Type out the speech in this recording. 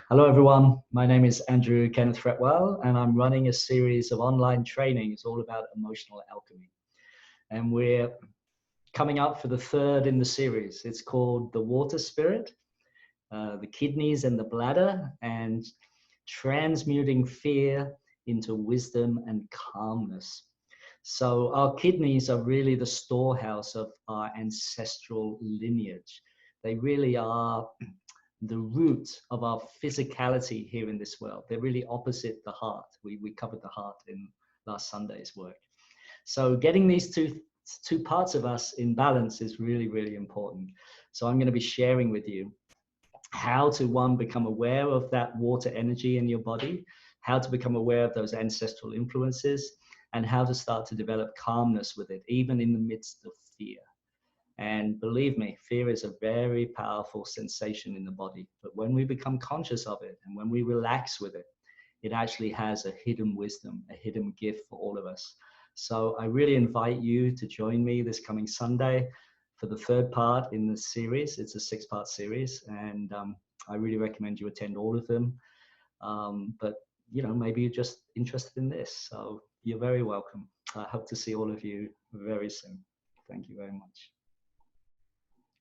Hello, everyone. My name is Andrew Kenneth Fretwell, and I'm running a series of online trainings all about emotional alchemy. And we're coming up for the third in the series. It's called The Water Spirit, the Kidneys and the Bladder, and Transmuting Fear into Wisdom and Calmness. So our kidneys are really the storehouse of our ancestral lineage. They really are the root of our physicality here in this world. They're really opposite the heart. We covered the heart in last Sunday's work. So getting these two parts of us in balance is really, really important. So I'm going to be sharing with you how to, one, become aware of that water energy in your body, how to become aware of those ancestral influences, and how to start to develop calmness with it, even in the midst of fear. And believe me, fear is a very powerful sensation in the body. But when we become conscious of it and when we relax with it, it actually has a hidden wisdom, a hidden gift for all of us. So I really invite you to join me this coming Sunday for the third part in the series. It's a 6-part series, and I really recommend you attend all of them. But maybe you're just interested in this. So you're very welcome. I hope to see all of you very soon. Thank you very much.